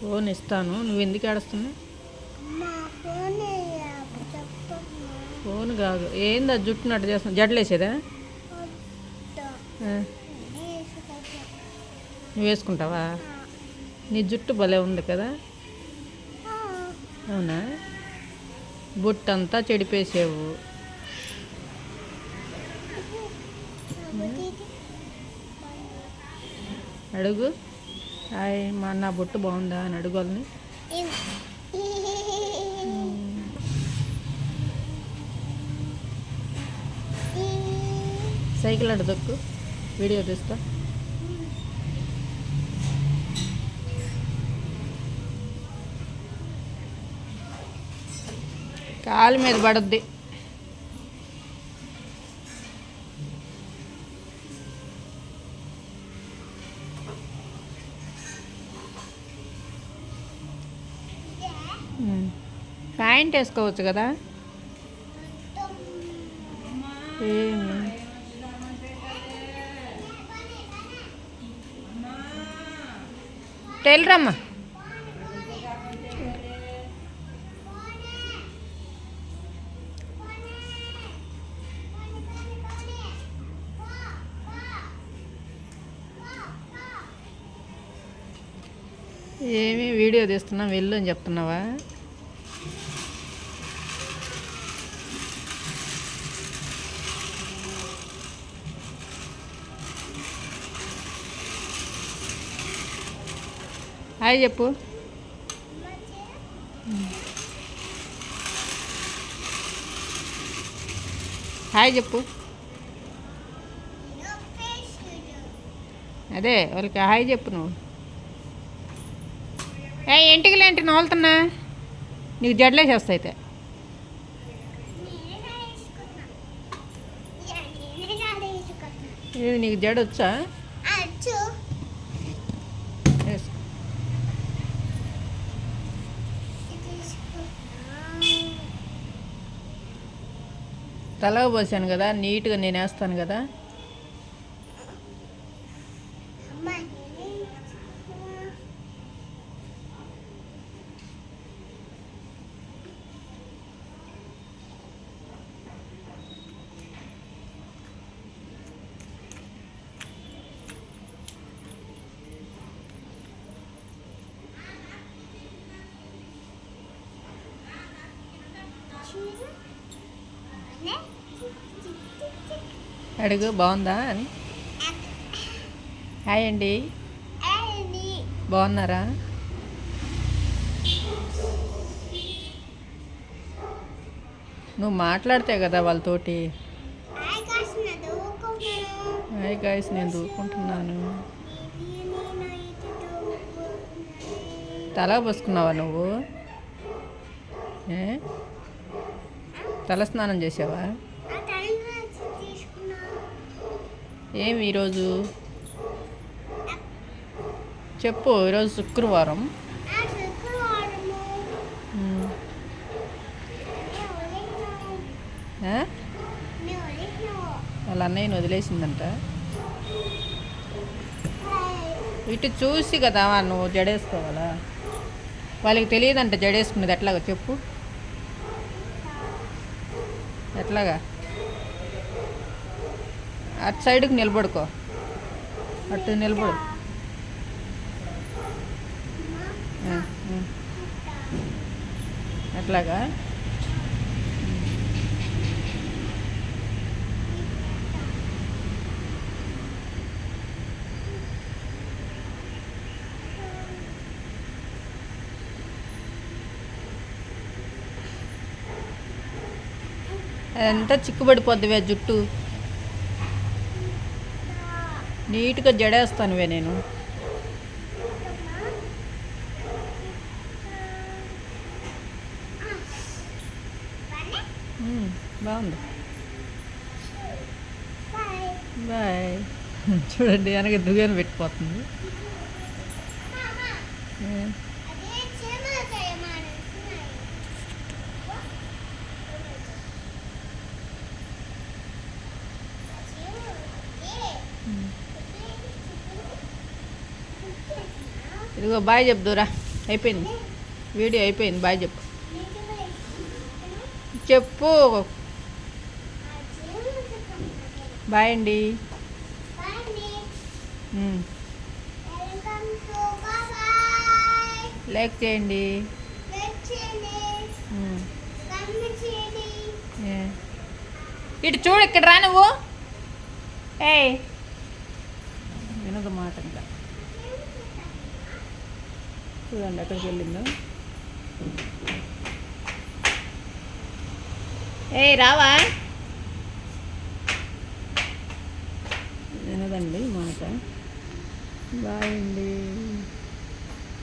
Phone ఇస్తాను. నువ్వు ఎందుకు ఏడుస్తున్నావు? ఫోన్ కాదు, ఏంది అది జుట్టునట్టు చేస్తున్నావు? జడలేసేదా? నువ్వు వేసుకుంటావా? నీ జుట్టు భలే ఉంది కదా. అవునా? బుట్టంతా చెడిపేసావు. అడుగు. హాయ్ మా నా బొట్టు బాగుందా అని అడుగు వాళ్ళని. సైకిల్ అడ్డు దొక్కు, వీడియో తీస్తా. కాలు మీద పడద్ది. ప్యాంట్ వేసుకోవచ్చు కదా. ఏమి టైలరమ్మా. ఏమి వీడియో తీస్తున్నా, వెళ్ళు అని చెప్తున్నావా? హాయ్ చెప్పు. హాయ్ చెప్పు. అదే వాళ్ళకి హాయ్ చెప్పు నువ్వు. ఎంటికలేంటి నవ్వులుతున్నా? నీకు జడలేసేస్తా అయితే. ఇది నీకు జడ వచ్చా? తలగా పోసాను కదా, నీట్గా నేను వేస్తాను కదా. అడుగు బాగుందా అని. హాయ్ అండి, బాగున్నారా? నువ్వు మాట్లాడితే కదా వాళ్ళతోటి. హాయ్ గాయ్స్, నేను దూకుంటున్నాను. తల పోసుకున్నావా నువ్వు? తల స్నానం చేసావా? ఏమి ఈరోజు చెప్పు. ఈరోజు శుక్రవారం. వాళ్ళ అన్నయ్యని వదిలేసిందంట. ఇటు చూసి కదా నువ్వు జడేసుకోవాలా? వాళ్ళకి తెలియదంట జడేసుకునేది. ఎట్లాగా చెప్పు, ఎట్లాగా? అటు సైడ్కి నిలబడుకో, అటు నిలబడు. ఎట్లాగా? అదంతా చిక్కుబడిపోద్దివే జుట్టు. నీట్గా జడేస్తానువే నేను. బాగుంది. బాయ్. చూడండి వెనక దువ్వెన పెట్టిపోతుంది. ఇదిగో బాయ్ చెప్దురా. అయిపోయింది, వీడియో అయిపోయింది. బాయ్ చెప్పు. చెప్పు బాయ్ అండి. లైక్ చేయండి. ఇటు చూడు, ఇక్కడ రా నువ్వు. ఏయ్ వినదు మాట ఇంకా. చూడండి ఎక్కడికి వెళ్ళిందో. ఏయ్ రావా. వినదండి మాట. బాయ్ అండి.